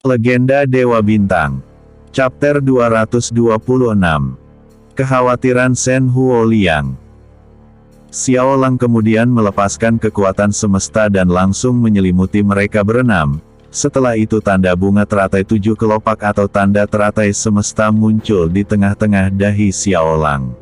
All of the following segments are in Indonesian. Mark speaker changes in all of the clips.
Speaker 1: Legenda Dewa Bintang. Chapter 226. Kekhawatiran Shen Huoliang. Xiao Lang kemudian melepaskan kekuatan semesta dan langsung menyelimuti mereka berenam. Setelah itu tanda bunga teratai 7 kelopak atau tanda teratai semesta muncul di tengah-tengah dahi Xiao Lang.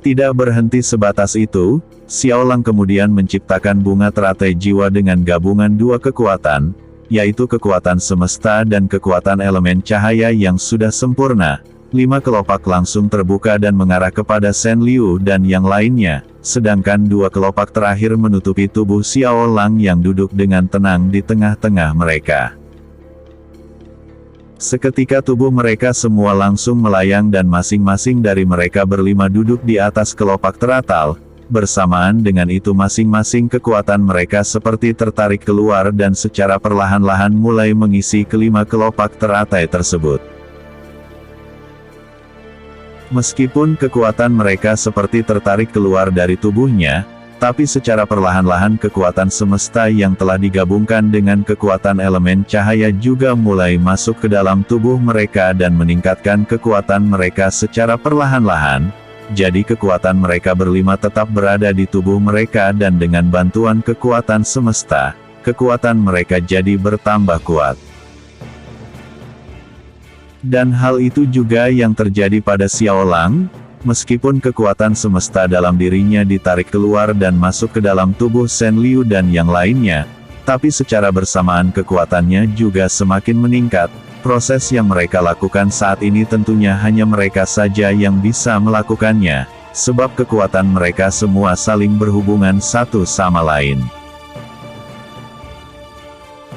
Speaker 1: Tidak berhenti sebatas itu, Xiao Lang kemudian menciptakan bunga teratai jiwa dengan gabungan dua kekuatan, yaitu kekuatan semesta dan kekuatan elemen cahaya yang sudah sempurna. 5 kelopak langsung terbuka dan mengarah kepada Shen Liu dan yang lainnya, sedangkan 2 kelopak terakhir menutupi tubuh Xiao Lang yang duduk dengan tenang di tengah-tengah mereka. Seketika tubuh mereka semua langsung melayang dan masing-masing dari mereka berlima duduk di atas kelopak teratal. Bersamaan dengan itu masing-masing kekuatan mereka seperti tertarik keluar dan secara perlahan-lahan mulai mengisi kelima kelopak teratai tersebut. Meskipun kekuatan mereka seperti tertarik keluar dari tubuhnya, tapi secara perlahan-lahan kekuatan semesta yang telah digabungkan dengan kekuatan elemen cahaya juga mulai masuk ke dalam tubuh mereka dan meningkatkan kekuatan mereka secara perlahan-lahan. Jadi kekuatan mereka berlima tetap berada di tubuh mereka dan dengan bantuan kekuatan semesta, kekuatan mereka jadi bertambah kuat. Dan hal itu juga yang terjadi pada Xiao Lang. Meskipun kekuatan semesta dalam dirinya ditarik keluar dan masuk ke dalam tubuh Shen Liu dan yang lainnya, tapi secara bersamaan kekuatannya juga semakin meningkat. Proses yang mereka lakukan saat ini tentunya hanya mereka saja yang bisa melakukannya, sebab kekuatan mereka semua saling berhubungan satu sama lain.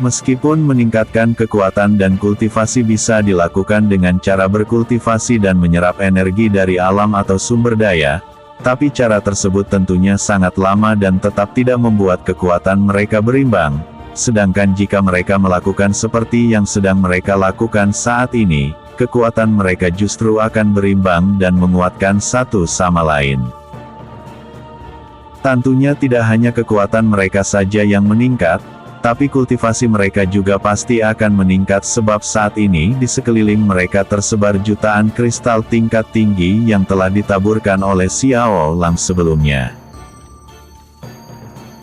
Speaker 1: Meskipun meningkatkan kekuatan dan kultivasi bisa dilakukan dengan cara berkultivasi dan menyerap energi dari alam atau sumber daya, tapi cara tersebut tentunya sangat lama dan tetap tidak membuat kekuatan mereka berimbang. Sedangkan jika mereka melakukan seperti yang sedang mereka lakukan saat ini, kekuatan mereka justru akan berimbang dan menguatkan satu sama lain. Tentunya tidak hanya kekuatan mereka saja yang meningkat, tapi kultivasi mereka juga pasti akan meningkat sebab saat ini di sekeliling mereka tersebar jutaan kristal tingkat tinggi yang telah ditaburkan oleh Xiao Lang sebelumnya.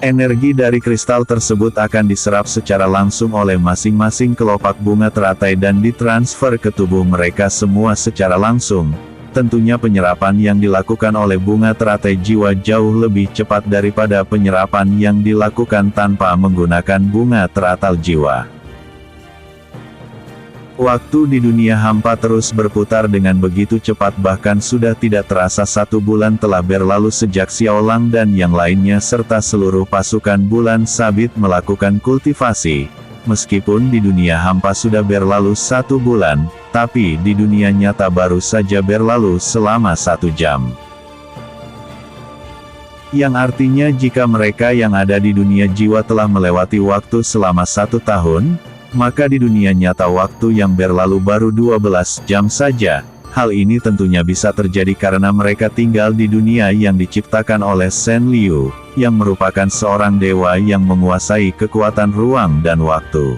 Speaker 1: Energi dari kristal tersebut akan diserap secara langsung oleh masing-masing kelopak bunga teratai dan ditransfer ke tubuh mereka semua secara langsung. Tentunya penyerapan yang dilakukan oleh bunga teratai jiwa jauh lebih cepat daripada penyerapan yang dilakukan tanpa menggunakan bunga teratal jiwa. Waktu di dunia hampa terus berputar dengan begitu cepat bahkan sudah tidak terasa 1 bulan telah berlalu sejak Xiao Lang dan yang lainnya serta seluruh pasukan bulan sabit melakukan kultivasi. Meskipun di dunia hampa sudah berlalu 1 bulan, tapi di dunia nyata baru saja berlalu selama 1 jam. Yang artinya jika mereka yang ada di dunia jiwa telah melewati waktu selama 1 tahun, maka di dunia nyata waktu yang berlalu baru 12 jam saja. Hal ini tentunya bisa terjadi karena mereka tinggal di dunia yang diciptakan oleh Shen Liu, yang merupakan seorang dewa yang menguasai kekuatan ruang dan waktu.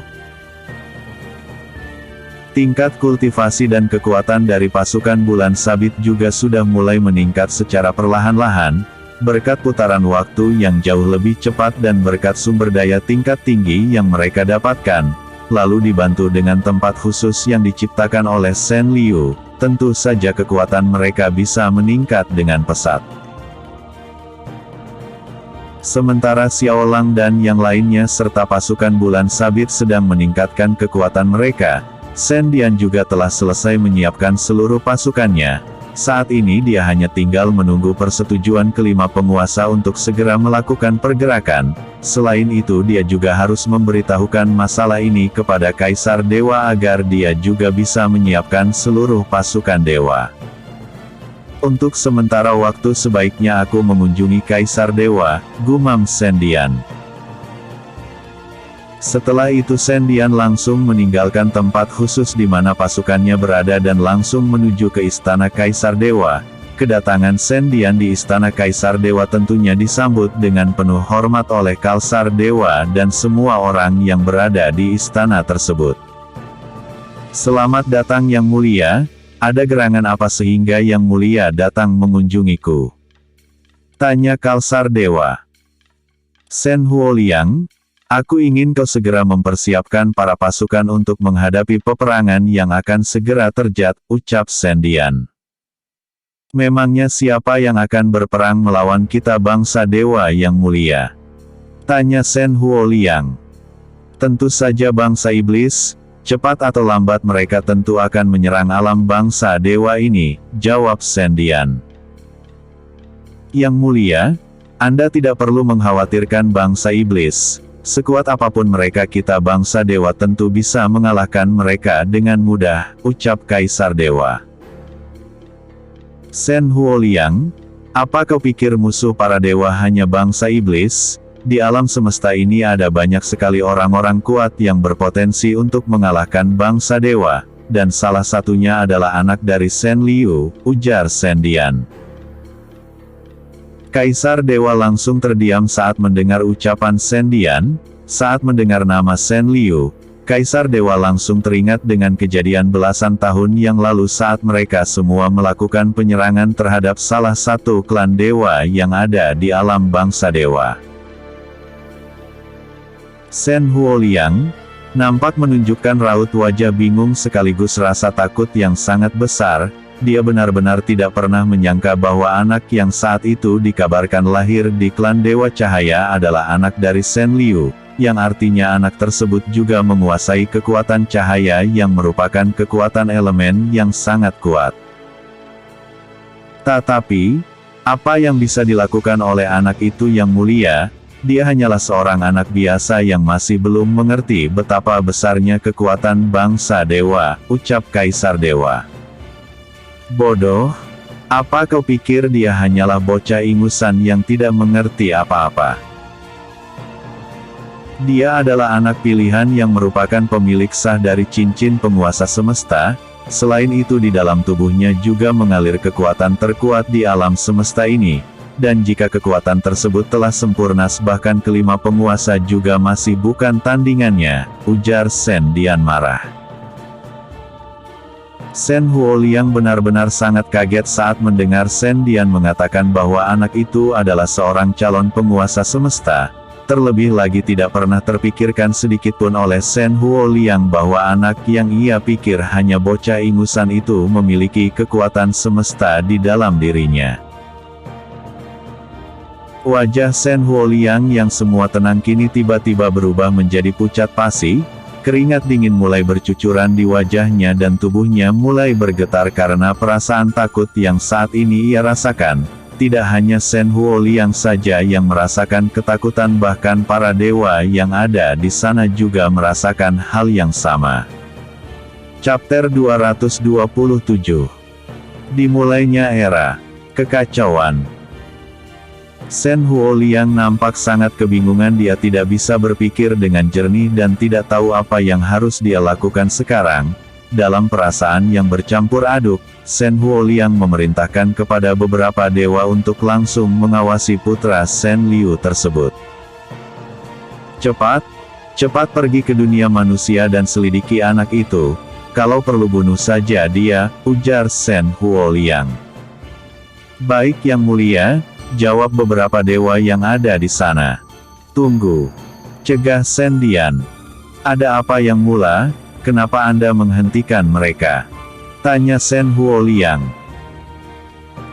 Speaker 1: Tingkat kultivasi dan kekuatan dari pasukan bulan sabit juga sudah mulai meningkat secara perlahan-lahan, berkat putaran waktu yang jauh lebih cepat dan berkat sumber daya tingkat tinggi yang mereka dapatkan, lalu dibantu dengan tempat khusus yang diciptakan oleh Shen Liu. Tentu saja kekuatan mereka bisa meningkat dengan pesat. Sementara Xiao Lang dan yang lainnya serta pasukan bulan sabit sedang meningkatkan kekuatan mereka, Shen Dian juga telah selesai menyiapkan seluruh pasukannya. Saat ini dia hanya tinggal menunggu persetujuan kelima penguasa untuk segera melakukan pergerakan. Selain itu dia juga harus memberitahukan masalah ini kepada Kaisar Dewa agar dia juga bisa menyiapkan seluruh pasukan dewa. Untuk sementara waktu sebaiknya aku mengunjungi Kaisar Dewa, gumam Shen Dian. Setelah itu Shen Dian langsung meninggalkan tempat khusus di mana pasukannya berada dan langsung menuju ke istana Kaisar Dewa. kedatangan Shen Dian di istana Kaisar Dewa tentunya disambut dengan penuh hormat oleh Kaisar Dewa dan semua orang yang berada di istana tersebut. "Selamat datang Yang Mulia, ada gerangan apa sehingga Yang Mulia datang mengunjungiku?" tanya Kaisar Dewa. "Shen Huoliang, aku ingin kau segera mempersiapkan para pasukan untuk menghadapi peperangan yang akan segera terjadi," ucap Shen Dian. "Memangnya siapa yang akan berperang melawan kita bangsa dewa Yang Mulia?" tanya Shen Huoliang. "Tentu saja bangsa iblis, cepat atau lambat mereka tentu akan menyerang alam bangsa dewa ini," jawab Shen Dian. "Yang Mulia, Anda tidak perlu mengkhawatirkan bangsa iblis. Sekuat apapun mereka kita bangsa dewa tentu bisa mengalahkan mereka dengan mudah," ucap Kaisar Dewa. "Shen Huoliang, apa kau pikir musuh para dewa hanya bangsa iblis? Di alam semesta ini ada banyak sekali orang-orang kuat yang berpotensi untuk mengalahkan bangsa dewa, dan salah satunya adalah anak dari Shen Liu," ujar Shen Dian. Kaisar Dewa langsung terdiam saat mendengar ucapan Shen Dian. Saat mendengar nama Shen Liu, Kaisar Dewa langsung teringat dengan kejadian belasan tahun yang lalu saat mereka semua melakukan penyerangan terhadap salah satu klan dewa yang ada di alam bangsa dewa. Shen Huoliang nampak menunjukkan raut wajah bingung sekaligus rasa takut yang sangat besar. Dia benar-benar tidak pernah menyangka bahwa anak yang saat itu dikabarkan lahir di klan Dewa Cahaya adalah anak dari Shen Liu, yang artinya anak tersebut juga menguasai kekuatan cahaya yang merupakan kekuatan elemen yang sangat kuat. Tetapi, apa yang bisa dilakukan oleh anak itu Yang Mulia? Dia hanyalah seorang anak biasa yang masih belum mengerti betapa besarnya kekuatan bangsa dewa, ucap Kaisar Dewa. "Bodoh, apa kau pikir dia hanyalah bocah ingusan yang tidak mengerti apa-apa? Dia adalah anak pilihan yang merupakan pemilik sah dari cincin penguasa semesta. Selain itu di dalam tubuhnya juga mengalir kekuatan terkuat di alam semesta ini. Dan jika kekuatan tersebut telah sempurna bahkan kelima penguasa juga masih bukan tandingannya," ujar Shen Dian marah. Shen Huoliang benar-benar sangat kaget saat mendengar Shen Dian mengatakan bahwa anak itu adalah seorang calon penguasa semesta. Terlebih lagi tidak pernah terpikirkan sedikitpun oleh Shen Huoliang bahwa anak yang ia pikir hanya bocah ingusan itu memiliki kekuatan semesta di dalam dirinya. Wajah Shen Huoliang yang semua tenang kini tiba-tiba berubah menjadi pucat pasi. Keringat dingin mulai bercucuran di wajahnya dan tubuhnya mulai bergetar karena perasaan takut yang saat ini ia rasakan. Tidak hanya Shen Huoliang saja yang merasakan ketakutan, bahkan para dewa yang ada di sana juga merasakan hal yang sama. Chapter 227. Dimulainya era kekacauan. Shen Huoliang nampak sangat kebingungan. Dia tidak bisa berpikir dengan jernih dan tidak tahu apa yang harus dia lakukan sekarang. Dalam perasaan yang bercampur aduk, Shen Huoliang memerintahkan kepada beberapa dewa untuk langsung mengawasi putra Shen Liu tersebut. Cepat pergi ke dunia manusia dan selidiki anak itu. Kalau perlu bunuh saja dia," ujar Shen Huoliang. "Baik Yang Mulia," jawab beberapa dewa yang ada di sana. "Tunggu," cegah Shen Dian. "Ada apa Yang Mulia? Kenapa Anda menghentikan mereka?" tanya Shen Huoliang.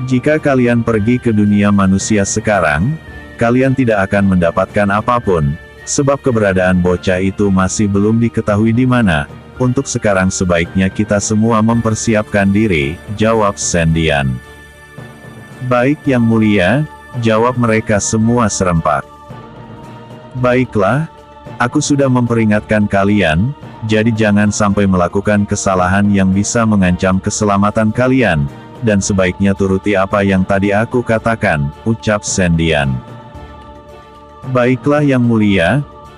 Speaker 1: "Jika kalian pergi ke dunia manusia sekarang, kalian tidak akan mendapatkan apapun, sebab keberadaan bocah itu masih belum diketahui di mana. Untuk sekarang sebaiknya kita semua mempersiapkan diri," jawab Shen Dian. "Baik Yang Mulia," jawab mereka semua serempak. "Baiklah, aku sudah memperingatkan kalian, jadi jangan sampai melakukan kesalahan yang bisa mengancam keselamatan kalian, dan sebaiknya turuti apa yang tadi aku katakan," ucap Shen Dian. "Baiklah Yang Mulia,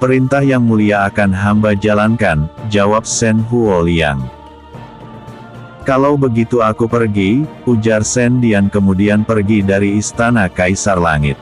Speaker 1: perintah Yang Mulia akan hamba jalankan," jawab Shen Huoliang. Kalau begitu aku pergi, ujar Shen Dian kemudian pergi dari istana Kaisar Langit.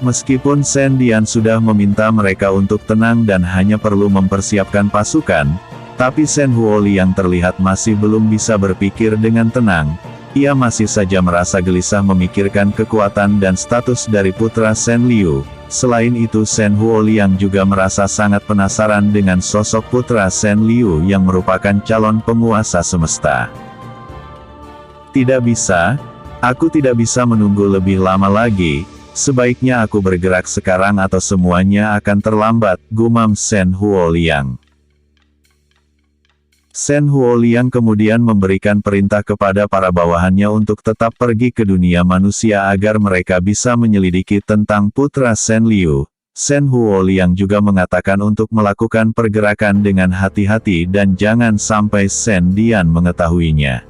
Speaker 1: Meskipun Shen Dian sudah meminta mereka untuk tenang dan hanya perlu mempersiapkan pasukan, tapi Shen Huoliang terlihat masih belum bisa berpikir dengan tenang. Ia masih saja merasa gelisah memikirkan kekuatan dan status dari putra Shen Liu. Selain itu Shen Huoliang juga merasa sangat penasaran dengan sosok putra Shen Liu yang merupakan calon penguasa semesta. Tidak bisa, aku tidak bisa menunggu lebih lama lagi, sebaiknya aku bergerak sekarang atau semuanya akan terlambat, gumam Shen Huoliang. Shen Huoliang kemudian memberikan perintah kepada para bawahannya untuk tetap pergi ke dunia manusia agar mereka bisa menyelidiki tentang putra Shen Liu. Shen Huoliang juga mengatakan untuk melakukan pergerakan dengan hati-hati dan jangan sampai Shen Dian mengetahuinya.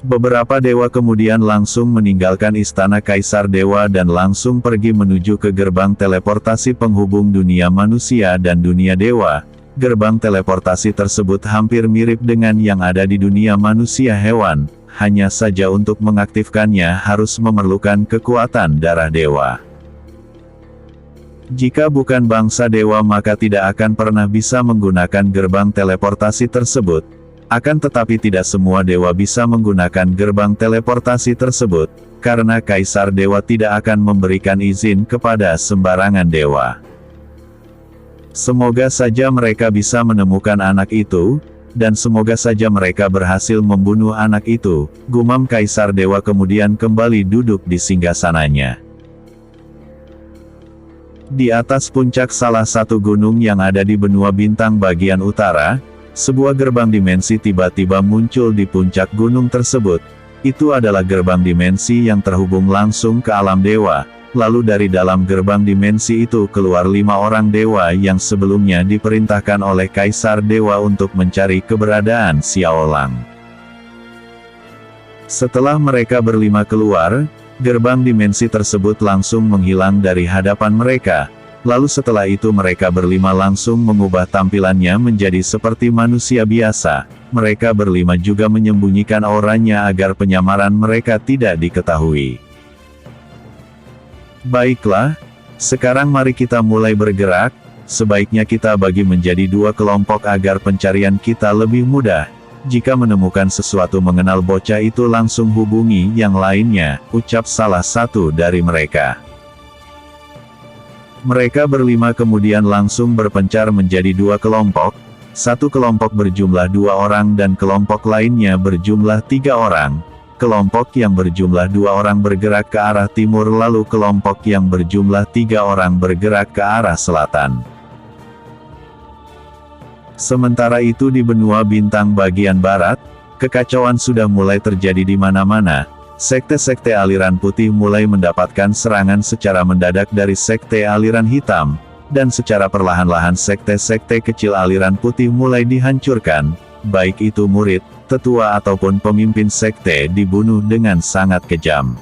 Speaker 1: Beberapa dewa kemudian langsung meninggalkan istana Kaisar Dewa dan langsung pergi menuju ke gerbang teleportasi penghubung dunia manusia dan dunia dewa. Gerbang teleportasi tersebut hampir mirip dengan yang ada di dunia manusia hewan, hanya saja untuk mengaktifkannya harus memerlukan kekuatan darah dewa. Jika bukan bangsa dewa maka tidak akan pernah bisa menggunakan gerbang teleportasi tersebut. Akan tetapi tidak semua dewa bisa menggunakan gerbang teleportasi tersebut, karena Kaisar Dewa tidak akan memberikan izin kepada sembarangan dewa. Semoga saja mereka bisa menemukan anak itu, dan semoga saja mereka berhasil membunuh anak itu, gumam Kaisar Dewa kemudian kembali duduk di singgasananya. Di atas puncak salah satu gunung yang ada di benua bintang bagian utara, sebuah gerbang dimensi tiba-tiba muncul di puncak gunung tersebut. Itu adalah gerbang dimensi yang terhubung langsung ke alam dewa. Lalu dari dalam gerbang dimensi itu keluar 5 orang dewa yang sebelumnya diperintahkan oleh Kaisar Dewa untuk mencari keberadaan Xiaolang. Setelah mereka berlima keluar, gerbang dimensi tersebut langsung menghilang dari hadapan mereka. Lalu setelah itu mereka berlima langsung mengubah tampilannya menjadi seperti manusia biasa. Mereka berlima juga menyembunyikan auranya agar penyamaran mereka tidak diketahui. Baiklah, sekarang mari kita mulai bergerak, sebaiknya kita bagi menjadi 2 kelompok agar pencarian kita lebih mudah. Jika menemukan sesuatu mengenal bocah itu langsung hubungi yang lainnya, ucap salah satu dari mereka. Mereka berlima kemudian langsung berpencar menjadi 2 kelompok, satu kelompok berjumlah 2 orang dan kelompok lainnya berjumlah 3 orang. Kelompok yang berjumlah 2 orang bergerak ke arah timur lalu kelompok yang berjumlah 3 orang bergerak ke arah selatan. Sementara itu di benua bintang bagian barat, kekacauan sudah mulai terjadi di mana-mana. Sekte-sekte aliran putih mulai mendapatkan serangan secara mendadak dari sekte aliran hitam, dan secara perlahan-lahan sekte-sekte kecil aliran putih mulai dihancurkan, baik itu murid, tetua ataupun pemimpin sekte dibunuh dengan sangat kejam.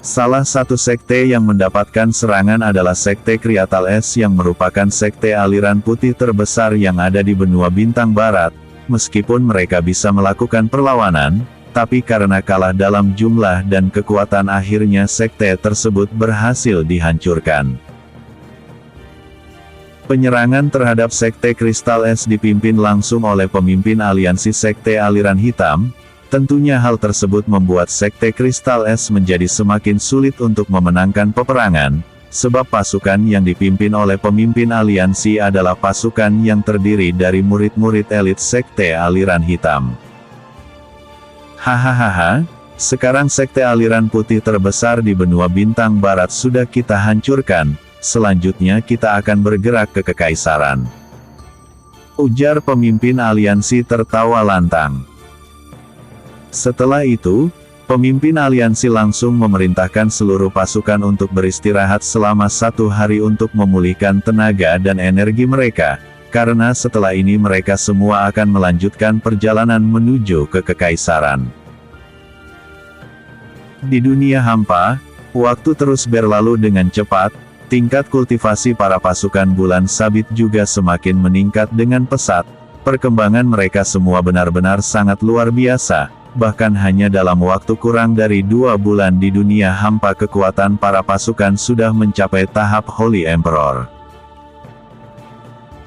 Speaker 1: Salah satu sekte yang mendapatkan serangan adalah sekte Kriatal Es yang merupakan sekte aliran putih terbesar yang ada di benua bintang barat. Meskipun mereka bisa melakukan perlawanan, tapi karena kalah dalam jumlah dan kekuatan akhirnya sekte tersebut berhasil dihancurkan. Penyerangan terhadap sekte Kristal Es dipimpin langsung oleh pemimpin aliansi sekte aliran hitam. Tentunya hal tersebut membuat sekte Kristal Es menjadi semakin sulit untuk memenangkan peperangan, sebab pasukan yang dipimpin oleh pemimpin aliansi adalah pasukan yang terdiri dari murid-murid elit sekte aliran hitam. Hahaha, sekarang sekte aliran putih terbesar di benua bintang barat sudah kita hancurkan. Selanjutnya kita akan bergerak ke kekaisaran. Ujar pemimpin aliansi tertawa lantang. Setelah itu, pemimpin aliansi langsung memerintahkan seluruh pasukan untuk beristirahat selama 1 hari untuk memulihkan tenaga dan energi mereka, karena setelah ini mereka semua akan melanjutkan perjalanan menuju ke kekaisaran. Di dunia hampa, waktu terus berlalu dengan cepat. tingkat kultivasi para pasukan bulan sabit juga semakin meningkat dengan pesat. Perkembangan mereka semua benar-benar sangat luar biasa, bahkan hanya dalam waktu kurang dari 2 bulan di dunia hampa kekuatan para pasukan sudah mencapai tahap Holy Emperor.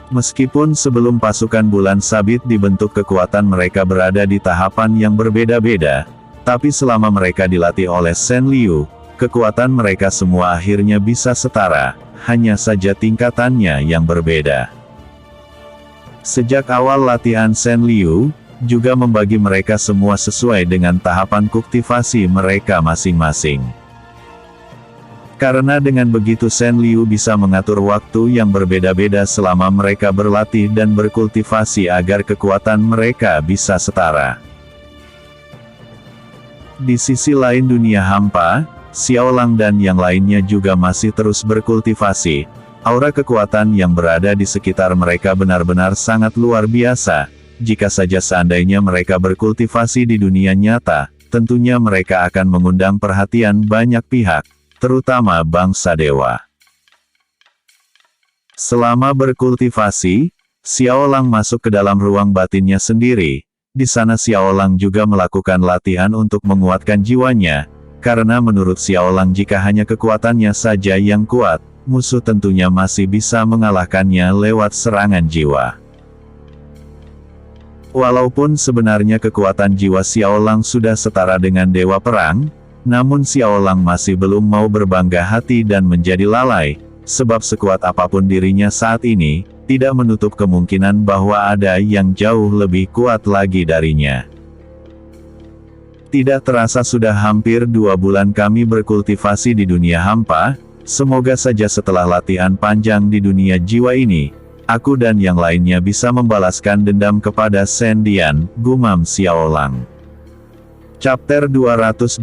Speaker 1: Meskipun sebelum pasukan bulan sabit dibentuk kekuatan mereka berada di tahapan yang berbeda-beda, tapi selama mereka dilatih oleh Shen Liu, kekuatan mereka semua akhirnya bisa setara, hanya saja tingkatannya yang berbeda. Sejak awal latihan Shen Liu, juga membagi mereka semua sesuai dengan tahapan kultivasi mereka masing-masing. Karena dengan begitu Shen Liu bisa mengatur waktu yang berbeda-beda selama mereka berlatih dan berkultivasi agar kekuatan mereka bisa setara. Di sisi lain dunia hampa, Xiaolang dan yang lainnya juga masih terus berkultivasi. Aura kekuatan yang berada di sekitar mereka benar-benar sangat luar biasa. Jika saja seandainya mereka berkultivasi di dunia nyata, tentunya mereka akan mengundang perhatian banyak pihak, terutama bangsa dewa. Selama berkultivasi, Xiaolang masuk ke dalam ruang batinnya sendiri. Di sana Xiaolang juga melakukan latihan untuk menguatkan jiwanya, karena menurut Xiaolang jika hanya kekuatannya saja yang kuat, musuh tentunya masih bisa mengalahkannya lewat serangan jiwa. Walaupun sebenarnya kekuatan jiwa Xiaolang sudah setara dengan dewa perang, namun Xiaolang masih belum mau berbangga hati dan menjadi lalai, sebab sekuat apapun dirinya saat ini, tidak menutup kemungkinan bahwa ada yang jauh lebih kuat lagi darinya. Tidak terasa sudah hampir 2 bulan kami berkultivasi di dunia hampa. Semoga saja setelah latihan panjang di dunia jiwa ini, aku dan yang lainnya bisa membalaskan dendam kepada Shen Dian, gumam Xiaolang. Chapter 228.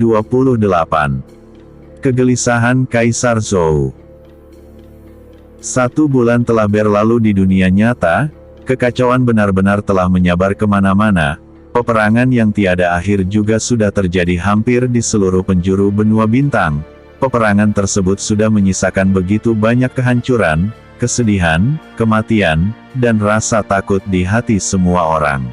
Speaker 1: Kegelisahan Kaisar Zhou. 1 bulan telah berlalu di dunia nyata, kekacauan benar-benar telah menyabar kemana-mana, peperangan yang tiada akhir juga sudah terjadi hampir di seluruh penjuru benua bintang. Peperangan tersebut sudah menyisakan begitu banyak kehancuran, kesedihan, kematian, dan rasa takut di hati semua orang.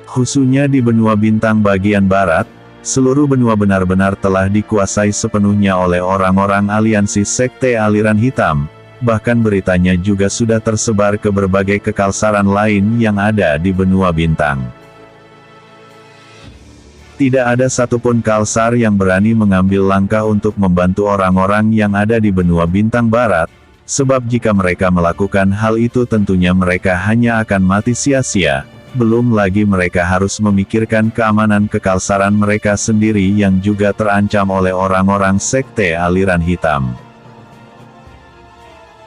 Speaker 1: Khususnya di benua bintang bagian barat, seluruh benua benar-benar telah dikuasai sepenuhnya oleh orang-orang aliansi sekte aliran hitam, bahkan beritanya juga sudah tersebar ke berbagai kekalsaran lain yang ada di benua bintang. Tidak ada satupun kalsar yang berani mengambil langkah untuk membantu orang-orang yang ada di benua bintang barat, sebab jika mereka melakukan hal itu tentunya mereka hanya akan mati sia-sia, belum lagi mereka harus memikirkan keamanan kekalsaran mereka sendiri yang juga terancam oleh orang-orang sekte aliran hitam.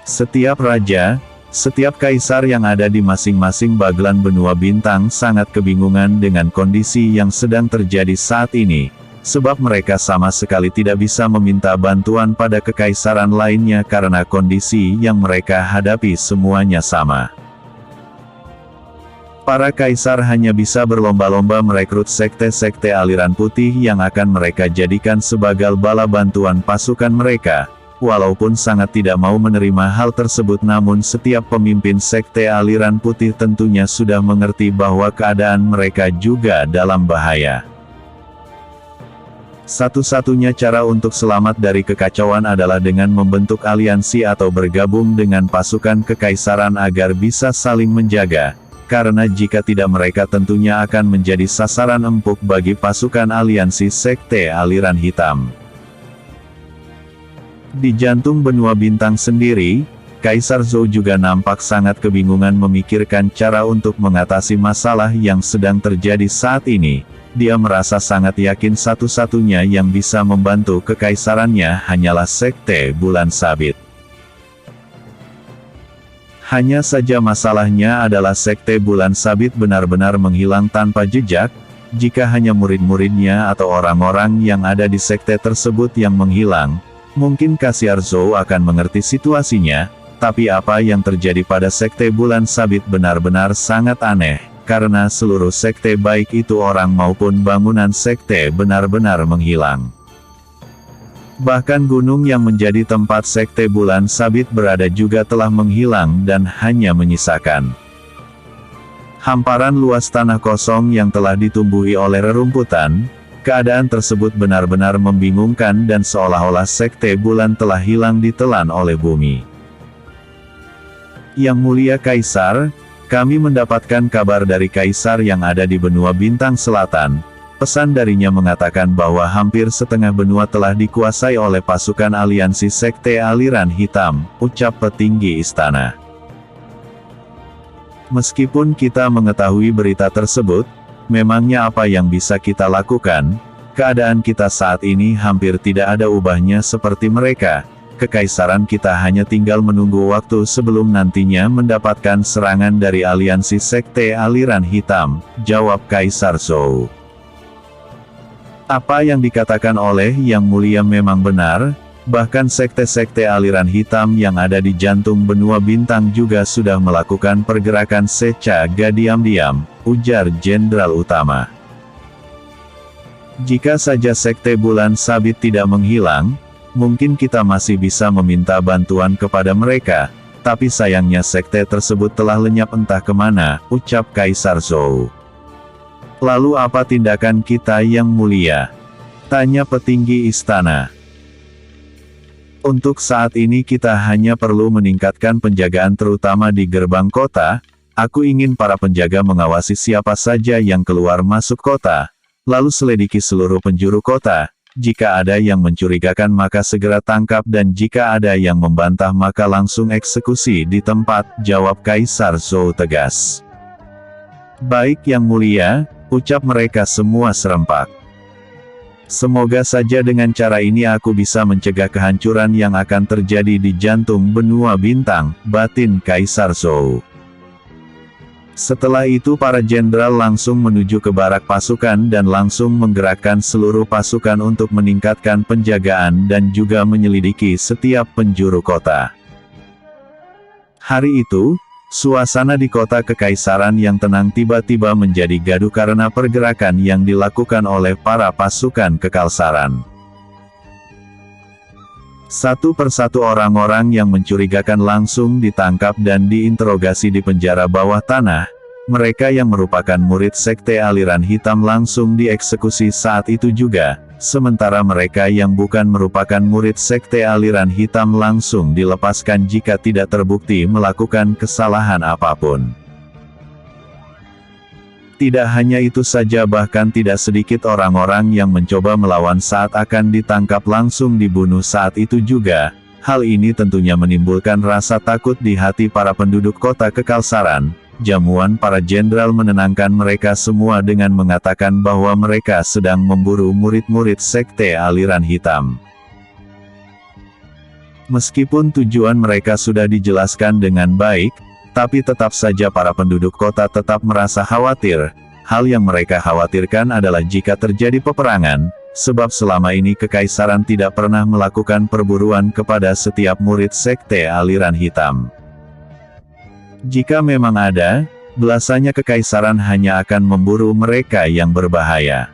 Speaker 1: Setiap raja, setiap kaisar yang ada di masing-masing bagelan benua bintang sangat kebingungan dengan kondisi yang sedang terjadi saat ini, sebab mereka sama sekali tidak bisa meminta bantuan pada kekaisaran lainnya karena kondisi yang mereka hadapi semuanya sama. Para kaisar hanya bisa berlomba-lomba merekrut sekte-sekte aliran putih yang akan mereka jadikan sebagai bala bantuan pasukan mereka. Walaupun sangat tidak mau menerima hal tersebut, namun setiap pemimpin sekte aliran putih tentunya sudah mengerti bahwa keadaan mereka juga dalam bahaya. Satu-satunya cara untuk selamat dari kekacauan adalah dengan membentuk aliansi atau bergabung dengan pasukan kekaisaran agar bisa saling menjaga, karena jika tidak mereka tentunya akan menjadi sasaran empuk bagi pasukan aliansi sekte aliran hitam. Di jantung benua bintang sendiri, Kaisar Zhou juga nampak sangat kebingungan memikirkan cara untuk mengatasi masalah yang sedang terjadi saat ini. Dia merasa sangat yakin satu-satunya yang bisa membantu kekaisarannya hanyalah sekte bulan sabit. Hanya saja masalahnya adalah sekte bulan sabit benar-benar menghilang tanpa jejak. Jika hanya murid-muridnya atau orang-orang yang ada di sekte tersebut yang menghilang, mungkin Kaisar Zhou akan mengerti situasinya, tapi apa yang terjadi pada sekte bulan sabit benar-benar sangat aneh, karena seluruh sekte baik itu orang maupun bangunan sekte benar-benar menghilang. Bahkan gunung yang menjadi tempat sekte bulan sabit berada juga telah menghilang dan hanya menyisakan hamparan luas tanah kosong yang telah ditumbuhi oleh rerumputan. Keadaan tersebut benar-benar membingungkan dan seolah-olah sekte bulan telah hilang ditelan oleh bumi. Yang Mulia Kaisar, kami mendapatkan kabar dari Kaisar yang ada di benua Bintang Selatan. Pesan darinya mengatakan bahwa hampir setengah benua telah dikuasai oleh pasukan aliansi sekte aliran hitam, ucap petinggi istana. Meskipun kita mengetahui berita tersebut, memangnya apa yang bisa kita lakukan? Keadaan kita saat ini hampir tidak ada ubahnya seperti mereka. Kekaisaran kita hanya tinggal menunggu waktu sebelum nantinya mendapatkan serangan dari aliansi sekte aliran hitam, jawab Kaisar Zhou. Apa yang dikatakan oleh Yang Mulia memang benar, bahkan sekte-sekte aliran hitam yang ada di jantung benua bintang juga sudah melakukan pergerakan secara diam-diam, ujar Jenderal Utama. Jika saja sekte bulan sabit tidak menghilang, mungkin kita masih bisa meminta bantuan kepada mereka, tapi sayangnya sekte tersebut telah lenyap entah kemana, ucap Kaisar Zhou. Lalu apa tindakan kita Yang Mulia? Tanya petinggi istana. Untuk saat ini kita hanya perlu meningkatkan penjagaan terutama di gerbang kota. Aku ingin para penjaga mengawasi siapa saja yang keluar masuk kota, lalu selidiki seluruh penjuru kota. Jika ada yang mencurigakan maka segera tangkap dan jika ada yang membantah maka langsung eksekusi di tempat, jawab Kaisar Zhou tegas. Baik Yang Mulia, ucap mereka semua serempak. Semoga saja dengan cara ini aku bisa mencegah kehancuran yang akan terjadi di jantung benua bintang, batin Kaisar Zhou. Setelah itu para jenderal langsung menuju ke barak pasukan dan langsung menggerakkan seluruh pasukan untuk meningkatkan penjagaan dan juga menyelidiki setiap penjuru kota. Hari itu, suasana di kota kekaisaran yang tenang tiba-tiba menjadi gaduh karena pergerakan yang dilakukan oleh para pasukan kekalsaran. Satu persatu orang-orang yang mencurigakan langsung ditangkap dan diinterogasi di penjara bawah tanah. Mereka yang merupakan murid sekte aliran hitam langsung dieksekusi saat itu juga, sementara mereka yang bukan merupakan murid sekte aliran hitam langsung dilepaskan jika tidak terbukti melakukan kesalahan apapun. Tidak hanya itu saja, bahkan tidak sedikit orang-orang yang mencoba melawan saat akan ditangkap langsung dibunuh saat itu juga. Hal ini tentunya menimbulkan rasa takut di hati para penduduk kota kekalsaran. Jamuan para jenderal menenangkan mereka semua dengan mengatakan bahwa mereka sedang memburu murid-murid sekte aliran hitam. Meskipun tujuan mereka sudah dijelaskan dengan baik, tapi tetap saja para penduduk kota tetap merasa khawatir. Hal yang mereka khawatirkan adalah jika terjadi peperangan, sebab selama ini kekaisaran tidak pernah melakukan perburuan kepada setiap murid sekte aliran hitam. Jika memang ada, biasanya kekaisaran hanya akan memburu mereka yang berbahaya.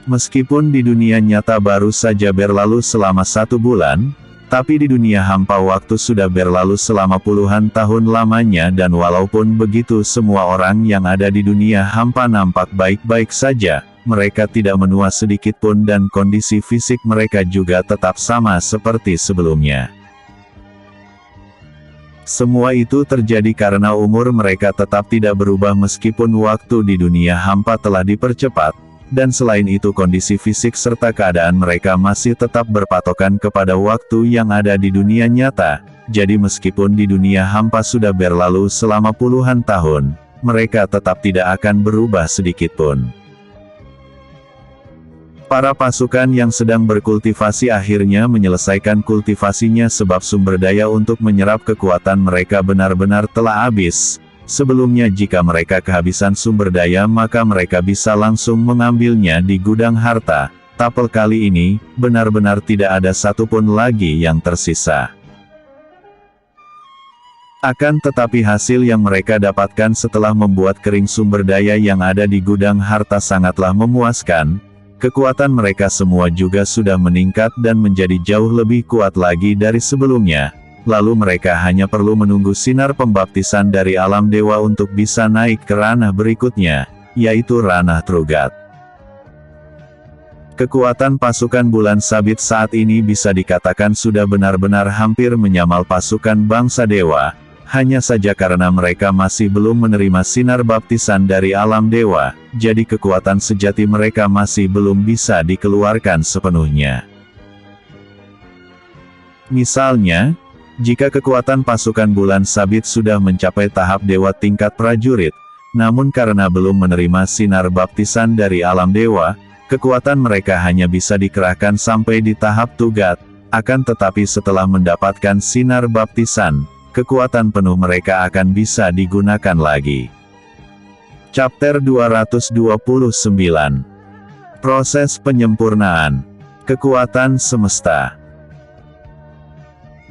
Speaker 1: Meskipun di dunia nyata baru saja berlalu selama 1 bulan, tapi di dunia hampa waktu sudah berlalu selama puluhan tahun lamanya dan walaupun begitu semua orang yang ada di dunia hampa nampak baik-baik saja, mereka tidak menua sedikitpun dan kondisi fisik mereka juga tetap sama seperti sebelumnya. Semua itu terjadi karena umur mereka tetap tidak berubah meskipun waktu di dunia hampa telah dipercepat, dan selain itu kondisi fisik serta keadaan mereka masih tetap berpatokan kepada waktu yang ada di dunia nyata. Jadi meskipun di dunia hampa sudah berlalu selama puluhan tahun, mereka tetap tidak akan berubah sedikitpun. Para pasukan yang sedang berkultivasi akhirnya menyelesaikan kultivasinya sebab sumber daya untuk menyerap kekuatan mereka benar-benar telah habis. Sebelumnya jika mereka kehabisan sumber daya maka mereka bisa langsung mengambilnya di gudang harta. Tapi kali ini, benar-benar tidak ada satupun lagi yang tersisa. Akan tetapi hasil yang mereka dapatkan setelah membuat kering sumber daya yang ada di gudang harta sangatlah memuaskan. kekuatan mereka semua juga sudah meningkat dan menjadi jauh lebih kuat lagi dari sebelumnya. Lalu mereka hanya perlu menunggu sinar pembaptisan dari alam dewa untuk bisa naik ke ranah berikutnya, yaitu ranah Trugat. Kekuatan pasukan bulan sabit saat ini bisa dikatakan sudah benar-benar hampir menyamal pasukan bangsa dewa, hanya saja karena mereka masih belum menerima sinar baptisan dari alam dewa, jadi kekuatan sejati mereka masih belum bisa dikeluarkan sepenuhnya. Misalnya, jika kekuatan pasukan bulan sabit sudah mencapai tahap dewa tingkat prajurit, namun karena belum menerima sinar baptisan dari alam dewa, kekuatan mereka hanya bisa dikerahkan sampai di tahap Tugat, akan tetapi setelah mendapatkan sinar baptisan, kekuatan penuh mereka akan bisa digunakan lagi. Chapter 229. Proses penyempurnaan. Kekuatan semesta.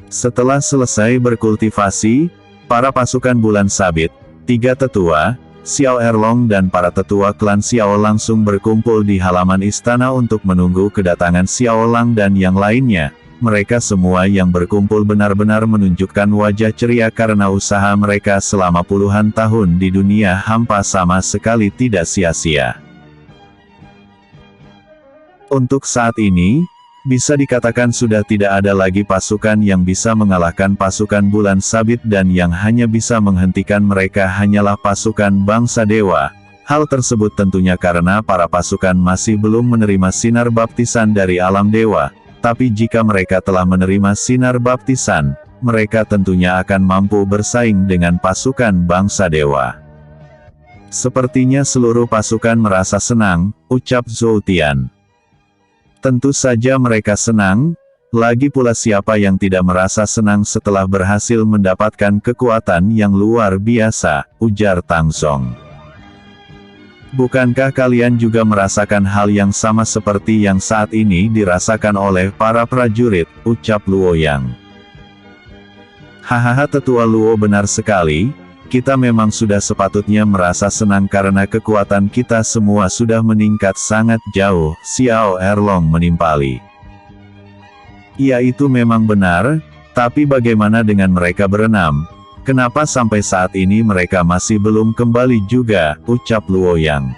Speaker 1: Setelah selesai berkultivasi, para pasukan bulan sabit, 3 tetua, Xiao Erlong dan para tetua klan Xiao langsung berkumpul di halaman istana untuk menunggu kedatangan Xiao Lang dan yang lainnya. Mereka semua yang berkumpul benar-benar menunjukkan wajah ceria karena usaha mereka selama puluhan tahun di dunia hampa sama sekali tidak sia-sia. Untuk saat ini, bisa dikatakan sudah tidak ada lagi pasukan yang bisa mengalahkan pasukan bulan sabit dan yang hanya bisa menghentikan mereka hanyalah pasukan bangsa dewa. Hal tersebut tentunya karena para pasukan masih belum menerima sinar baptisan dari alam dewa, tapi jika mereka telah menerima sinar baptisan, mereka tentunya akan mampu bersaing dengan pasukan bangsa dewa. Sepertinya seluruh pasukan merasa senang, ucap Zhou Tian. Tentu saja mereka senang, lagi pula siapa yang tidak merasa senang setelah berhasil mendapatkan kekuatan yang luar biasa, ujar Tang Song. Bukankah kalian juga merasakan hal yang sama seperti yang saat ini dirasakan oleh para prajurit, ucap Luo Yang. Hahaha, tetua Luo, benar sekali. Kita memang sudah sepatutnya merasa senang karena kekuatan kita semua sudah meningkat sangat jauh, Xiao Erlong menimpali. Iya, itu memang benar, tapi bagaimana dengan mereka berenam? Kenapa sampai saat ini mereka masih belum kembali juga, ucap Luo Yang.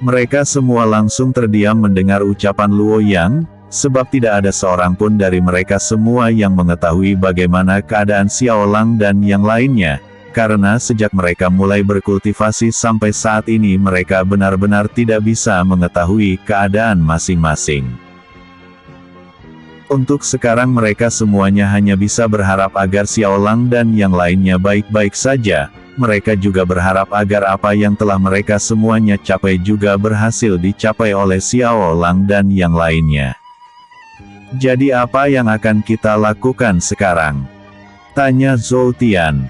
Speaker 1: Mereka semua langsung terdiam mendengar ucapan Luo Yang, sebab tidak ada seorang pun dari mereka semua yang mengetahui bagaimana keadaan Xiao Lang dan yang lainnya, karena sejak mereka mulai berkultivasi sampai saat ini mereka benar-benar tidak bisa mengetahui keadaan masing-masing. Untuk sekarang mereka semuanya hanya bisa berharap agar Xiao Lang dan yang lainnya baik-baik saja, mereka juga berharap agar apa yang telah mereka semuanya capai juga berhasil dicapai oleh Xiao Lang dan yang lainnya. Jadi apa yang akan kita lakukan sekarang? Tanya Zhou Tian.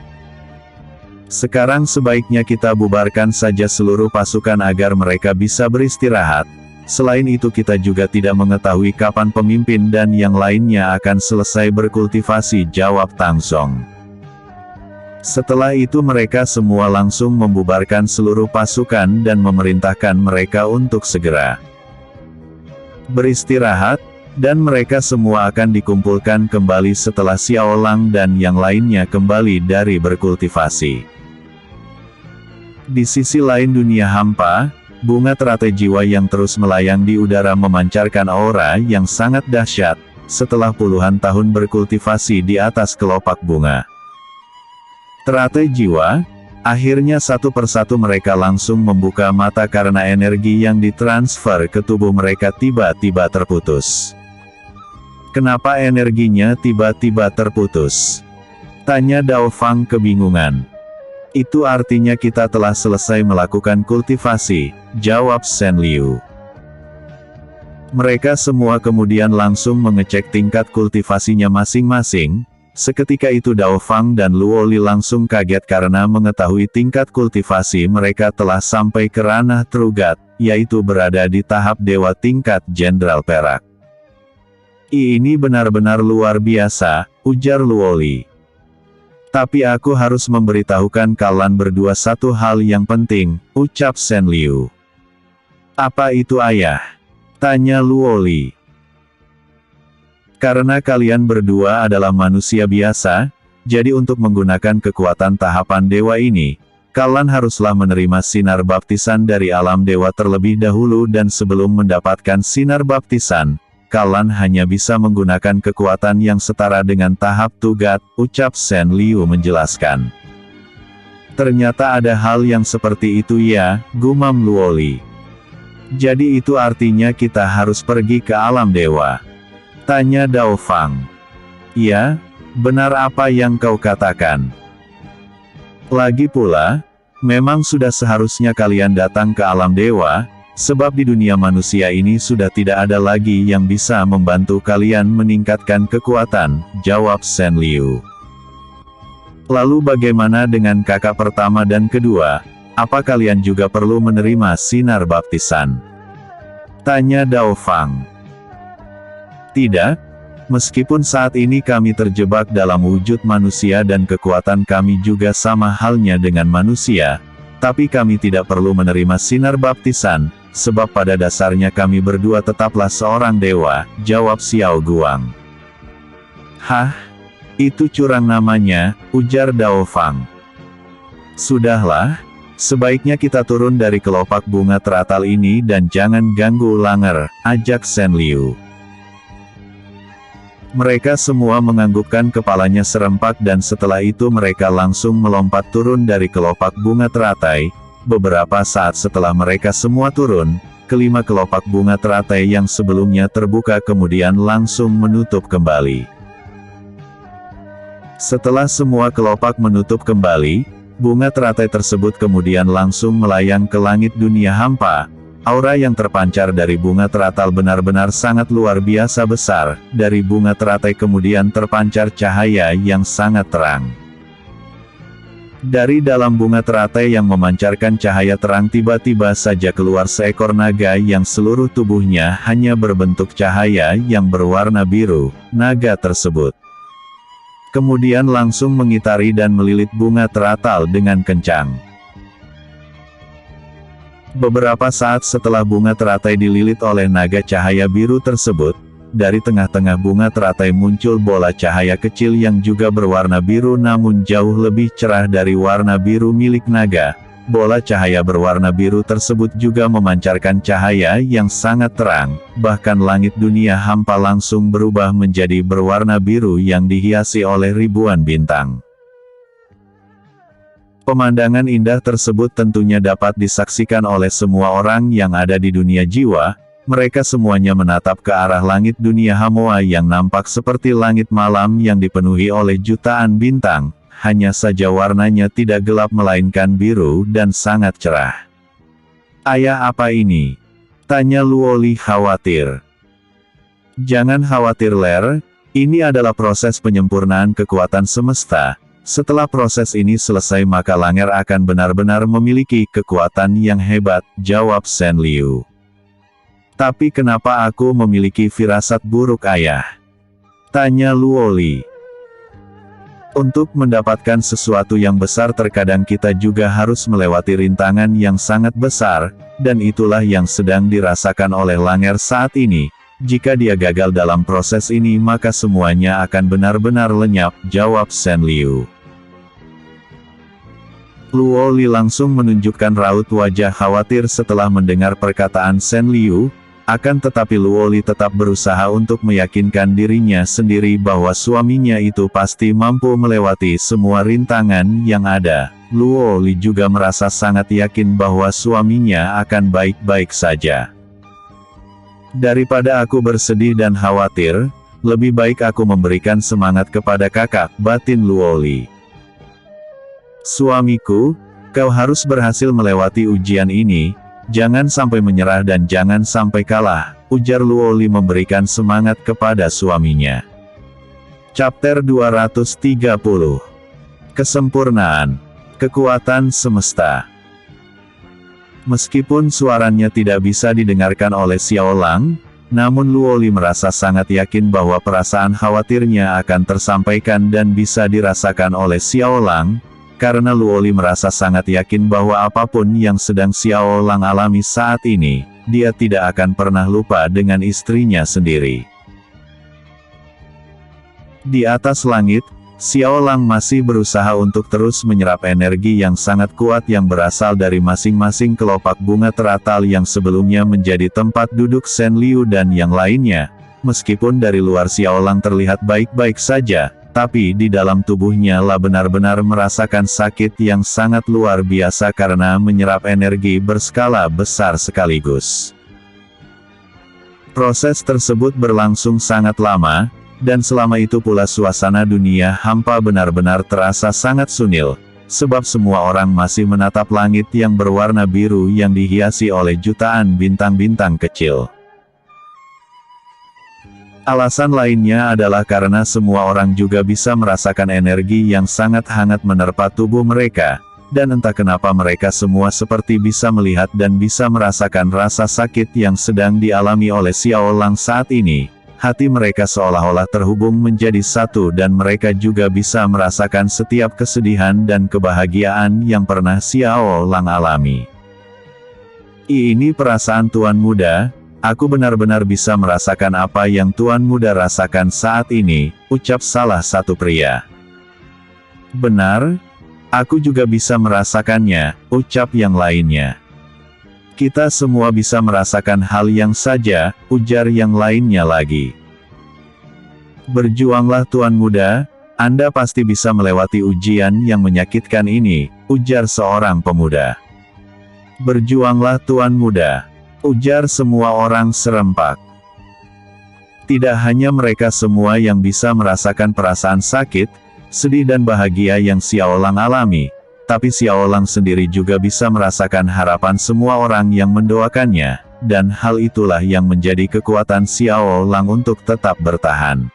Speaker 1: Sekarang sebaiknya kita bubarkan saja seluruh pasukan agar mereka bisa beristirahat. Selain itu kita juga tidak mengetahui kapan pemimpin dan yang lainnya akan selesai berkultivasi, jawab Tang Song. Setelah itu mereka semua langsung membubarkan seluruh pasukan dan memerintahkan mereka untuk segera beristirahat, dan mereka semua akan dikumpulkan kembali setelah Xiao Lang dan yang lainnya kembali dari berkultivasi. Di sisi lain dunia hampa, bunga teratai jiwa yang terus melayang di udara memancarkan aura yang sangat dahsyat, setelah puluhan tahun berkultivasi di atas kelopak bunga teratai jiwa, akhirnya satu persatu mereka langsung membuka mata karena energi yang ditransfer ke tubuh mereka tiba-tiba terputus. Kenapa energinya tiba-tiba terputus? Tanya Dao Fang kebingungan. Itu artinya kita telah selesai melakukan kultivasi, jawab Shen Liu. Mereka semua kemudian langsung mengecek tingkat kultivasinya masing-masing. Seketika itu Dao Fang dan Luo Li langsung kaget karena mengetahui tingkat kultivasi mereka telah sampai ke ranah Trugat, yaitu berada di tahap dewa tingkat Jenderal Perak. Ini benar-benar luar biasa, ujar Luo Li. Tapi aku harus memberitahukan kalian berdua satu hal yang penting, ucap Shen Liu. Apa itu ayah? Tanya Luoli. Karena kalian berdua adalah manusia biasa, jadi untuk menggunakan kekuatan tahapan dewa ini, kalian haruslah menerima sinar baptisan dari alam dewa terlebih dahulu dan sebelum mendapatkan sinar baptisan, kalian hanya bisa menggunakan kekuatan yang setara dengan tahap Tugat, ucap Shen Liu menjelaskan. Ternyata ada hal yang seperti itu ya, gumam Luoli. Jadi itu artinya kita harus pergi ke alam dewa? Tanya Dao Fang. Ya, benar apa yang kau katakan. Lagi pula, memang sudah seharusnya kalian datang ke alam dewa, sebab di dunia manusia ini sudah tidak ada lagi yang bisa membantu kalian meningkatkan kekuatan, jawab Shen Liu. Lalu bagaimana dengan kakak pertama dan kedua, apa kalian juga perlu menerima sinar baptisan? Tanya Dao Fang. Tidak, meskipun saat ini kami terjebak dalam wujud manusia dan kekuatan kami juga sama halnya dengan manusia, tapi kami tidak perlu menerima sinar baptisan, sebab pada dasarnya kami berdua tetaplah seorang dewa, jawab Xiao Guang. Hah? Itu curang namanya, ujar Dao Fang. Sudahlah, sebaiknya kita turun dari kelopak bunga teratal ini dan jangan ganggu Langer, ajak Shen Liu. Mereka semua menganggukkan kepalanya serempak dan setelah itu mereka langsung melompat turun dari kelopak bunga teratai. Beberapa saat setelah mereka semua turun, kelima kelopak bunga teratai yang sebelumnya terbuka kemudian langsung menutup kembali. Setelah semua kelopak menutup kembali, bunga teratai tersebut kemudian langsung melayang ke langit dunia hampa. Aura yang terpancar dari bunga teratal benar-benar sangat luar biasa besar, dari bunga teratai kemudian terpancar cahaya yang sangat terang. Dari dalam bunga teratai yang memancarkan cahaya terang tiba-tiba saja keluar seekor naga yang seluruh tubuhnya hanya berbentuk cahaya yang berwarna biru. Naga tersebut kemudian langsung mengitari dan melilit bunga teratal dengan kencang. Beberapa saat setelah bunga teratai dililit oleh naga cahaya biru tersebut, dari tengah-tengah bunga teratai muncul bola cahaya kecil yang juga berwarna biru namun jauh lebih cerah dari warna biru milik naga. Bola cahaya berwarna biru tersebut juga memancarkan cahaya yang sangat terang, bahkan langit dunia hampa langsung berubah menjadi berwarna biru yang dihiasi oleh ribuan bintang. Pemandangan indah tersebut tentunya dapat disaksikan oleh semua orang yang ada di dunia jiwa, mereka semuanya menatap ke arah langit dunia Hamoa yang nampak seperti langit malam yang dipenuhi oleh jutaan bintang, hanya saja warnanya tidak gelap melainkan biru dan sangat cerah. Ayah apa ini? Tanya Luoli khawatir. Jangan khawatir Ler, ini adalah proses penyempurnaan kekuatan semesta. Setelah proses ini selesai maka Langer akan benar-benar memiliki kekuatan yang hebat, jawab Shen Liu. Tapi kenapa aku memiliki firasat buruk ayah? Tanya Luoli. Untuk mendapatkan sesuatu yang besar terkadang kita juga harus melewati rintangan yang sangat besar, dan itulah yang sedang dirasakan oleh Langer saat ini. Jika dia gagal dalam proses ini maka semuanya akan benar-benar lenyap, jawab Shen Liu. Luoli langsung menunjukkan raut wajah khawatir setelah mendengar perkataan Shen Liu, akan tetapi Luoli tetap berusaha untuk meyakinkan dirinya sendiri bahwa suaminya itu pasti mampu melewati semua rintangan yang ada. Luoli juga merasa sangat yakin bahwa suaminya akan baik-baik saja. Daripada aku bersedih dan khawatir, lebih baik aku memberikan semangat kepada kakak, batin Luoli. Suamiku, kau harus berhasil melewati ujian ini, jangan sampai menyerah dan jangan sampai kalah, ujar Luoli memberikan semangat kepada suaminya. Chapter 230. Kesempurnaan. Kekuatan semesta. Meskipun suaranya tidak bisa didengarkan oleh Xiao Lang, namun Luoli merasa sangat yakin bahwa perasaan khawatirnya akan tersampaikan dan bisa dirasakan oleh Xiao Lang, karena Luoli merasa sangat yakin bahwa apapun yang sedang Xiao Lang alami saat ini, dia tidak akan pernah lupa dengan istrinya sendiri. Di atas langit, Xiao Lang masih berusaha untuk terus menyerap energi yang sangat kuat yang berasal dari masing-masing kelopak bunga teratal yang sebelumnya menjadi tempat duduk Shen Liu dan yang lainnya. Meskipun dari luar Xiao Lang terlihat baik-baik saja, tapi di dalam tubuhnya lah benar-benar merasakan sakit yang sangat luar biasa karena menyerap energi berskala besar sekaligus. Proses tersebut berlangsung sangat lama, dan selama itu pula suasana dunia hampa benar-benar terasa sangat sunyi, sebab semua orang masih menatap langit yang berwarna biru yang dihiasi oleh jutaan bintang-bintang kecil. Alasan lainnya adalah karena semua orang juga bisa merasakan energi yang sangat hangat menerpa tubuh mereka, dan entah kenapa mereka semua seperti bisa melihat dan bisa merasakan rasa sakit yang sedang dialami oleh Xiao Lang saat ini. Hati mereka seolah-olah terhubung menjadi satu dan mereka juga bisa merasakan setiap kesedihan dan kebahagiaan yang pernah Xiao Lang alami. Ini perasaan Tuan Muda. Aku benar-benar bisa merasakan apa yang Tuan Muda rasakan saat ini, ucap salah satu pria. Benar, aku juga bisa merasakannya, ucap yang lainnya. Kita semua bisa merasakan hal yang saja, ujar yang lainnya lagi. Berjuanglah Tuan Muda, Anda pasti bisa melewati ujian yang menyakitkan ini, ujar seorang pemuda. Berjuanglah Tuan Muda, ujar semua orang serempak. Tidak hanya mereka semua yang bisa merasakan perasaan sakit, sedih dan bahagia yang Xiao Lang alami, tapi Xiao Lang sendiri juga bisa merasakan harapan semua orang yang mendoakannya, dan hal itulah yang menjadi kekuatan Xiao Lang untuk tetap bertahan.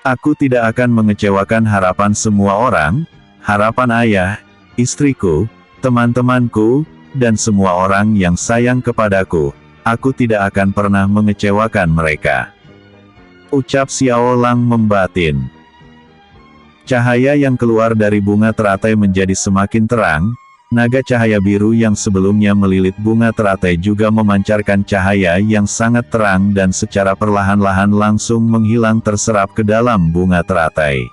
Speaker 1: Aku tidak akan mengecewakan harapan semua orang, harapan ayah, istriku, teman-temanku, dan semua orang yang sayang kepadaku. Aku tidak akan pernah mengecewakan mereka, ucap Xiao Lang membatin. Cahaya yang keluar dari bunga teratai menjadi semakin terang, naga cahaya biru yang sebelumnya melilit bunga teratai juga memancarkan cahaya yang sangat terang dan secara perlahan-lahan langsung menghilang terserap ke dalam bunga teratai.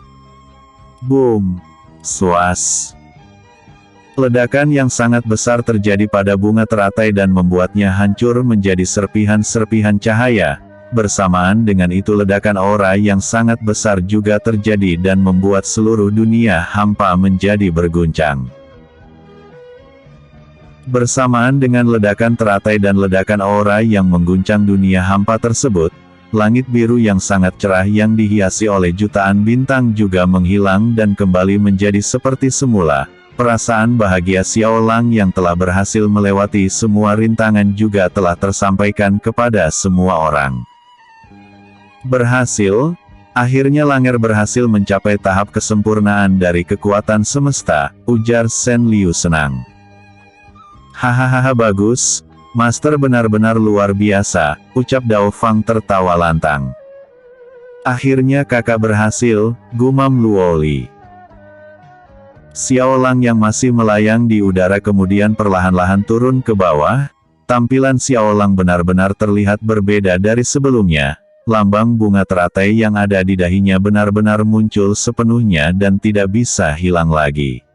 Speaker 1: Boom! Swas! Ledakan yang sangat besar terjadi pada bunga teratai dan membuatnya hancur menjadi serpihan-serpihan cahaya. Bersamaan dengan itu ledakan aura yang sangat besar juga terjadi dan membuat seluruh dunia hampa menjadi berguncang. Bersamaan dengan ledakan teratai dan ledakan aura yang mengguncang dunia hampa tersebut, langit biru yang sangat cerah yang dihiasi oleh jutaan bintang juga menghilang dan kembali menjadi seperti semula. Perasaan bahagia Xiao Lang yang telah berhasil melewati semua rintangan juga telah tersampaikan kepada semua orang. Berhasil, akhirnya Langer berhasil mencapai tahap kesempurnaan dari kekuatan semesta, ujar Shen Liu senang. Hahaha bagus, Master benar-benar luar biasa, ucap Dao Fang tertawa lantang. Akhirnya kakak berhasil, gumam Luoli. Xiao Lang yang masih melayang di udara kemudian perlahan-lahan turun ke bawah. Tampilan Xiao Lang benar-benar terlihat berbeda dari sebelumnya. Lambang bunga teratai yang ada di dahinya benar-benar muncul sepenuhnya dan tidak bisa hilang lagi.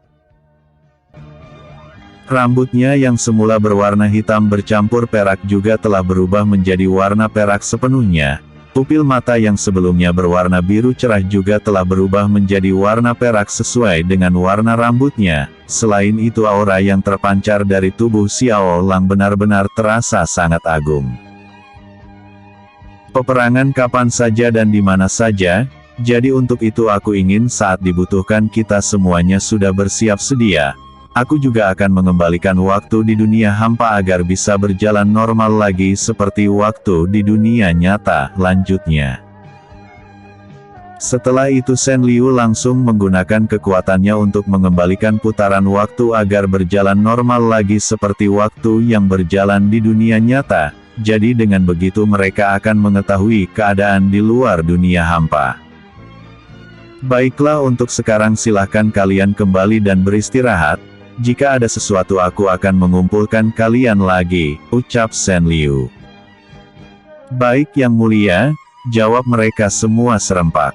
Speaker 1: Rambutnya yang semula berwarna hitam bercampur perak juga telah berubah menjadi warna perak sepenuhnya. Pupil mata yang sebelumnya berwarna biru cerah juga telah berubah menjadi warna perak sesuai dengan warna rambutnya. Selain itu aura yang terpancar dari tubuh Xiao Lang benar-benar terasa sangat agung. Peperangan kapan saja dan di mana saja, jadi untuk itu aku ingin saat dibutuhkan kita semuanya sudah bersiap sedia. Aku juga akan mengembalikan waktu di dunia hampa agar bisa berjalan normal lagi seperti waktu di dunia nyata, lanjutnya. Setelah itu Shen Liu langsung menggunakan kekuatannya untuk mengembalikan putaran waktu agar berjalan normal lagi seperti waktu yang berjalan di dunia nyata, jadi dengan begitu mereka akan mengetahui keadaan di luar dunia hampa. Baiklah untuk sekarang silahkan kalian kembali dan beristirahat. Jika ada sesuatu aku akan mengumpulkan kalian lagi, ucap Shen Liu. Baik Yang Mulia, jawab mereka semua serempak.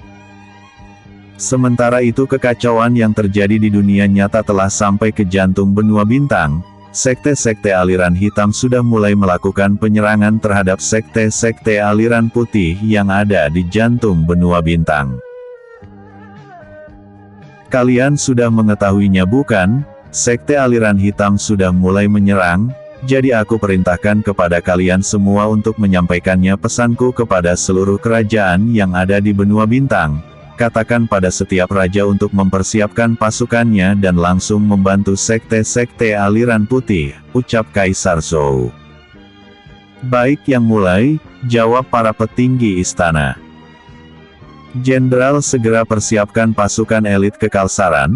Speaker 1: Sementara itu kekacauan yang terjadi di dunia nyata telah sampai ke jantung benua bintang. Sekte-sekte aliran hitam sudah mulai melakukan penyerangan terhadap sekte-sekte aliran putih yang ada di jantung benua bintang. Kalian sudah mengetahuinya bukan? Sekte aliran hitam sudah mulai menyerang, jadi aku perintahkan kepada kalian semua untuk menyampaikannya pesanku kepada seluruh kerajaan yang ada di benua bintang. Katakan pada setiap raja untuk mempersiapkan pasukannya dan langsung membantu sekte-sekte aliran putih, ucap Kaisar Zhou. Baik Yang Mulai, jawab para petinggi istana. Jenderal segera persiapkan pasukan elit kekaisaran.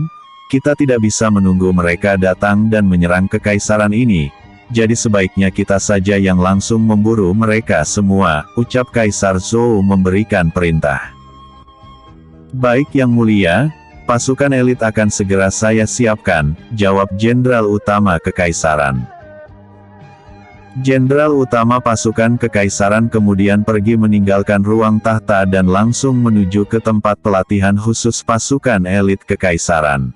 Speaker 1: Kita tidak bisa menunggu mereka datang dan menyerang kekaisaran ini, jadi sebaiknya kita saja yang langsung memburu mereka semua, ucap Kaisar Zhou memberikan perintah. Baik Yang Mulia, pasukan elit akan segera saya siapkan, jawab Jenderal Utama Kekaisaran. Jenderal Utama pasukan Kekaisaran kemudian pergi meninggalkan ruang tahta dan langsung menuju ke tempat pelatihan khusus pasukan elit Kekaisaran.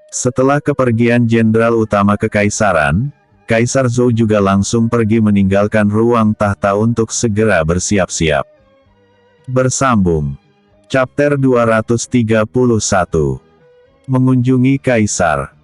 Speaker 1: Setelah kepergian Jenderal Utama Kekaisaran, Kaisar Zhou juga langsung pergi meninggalkan ruang tahta untuk segera bersiap-siap. Bersambung. Chapter 231. Mengunjungi Kaisar.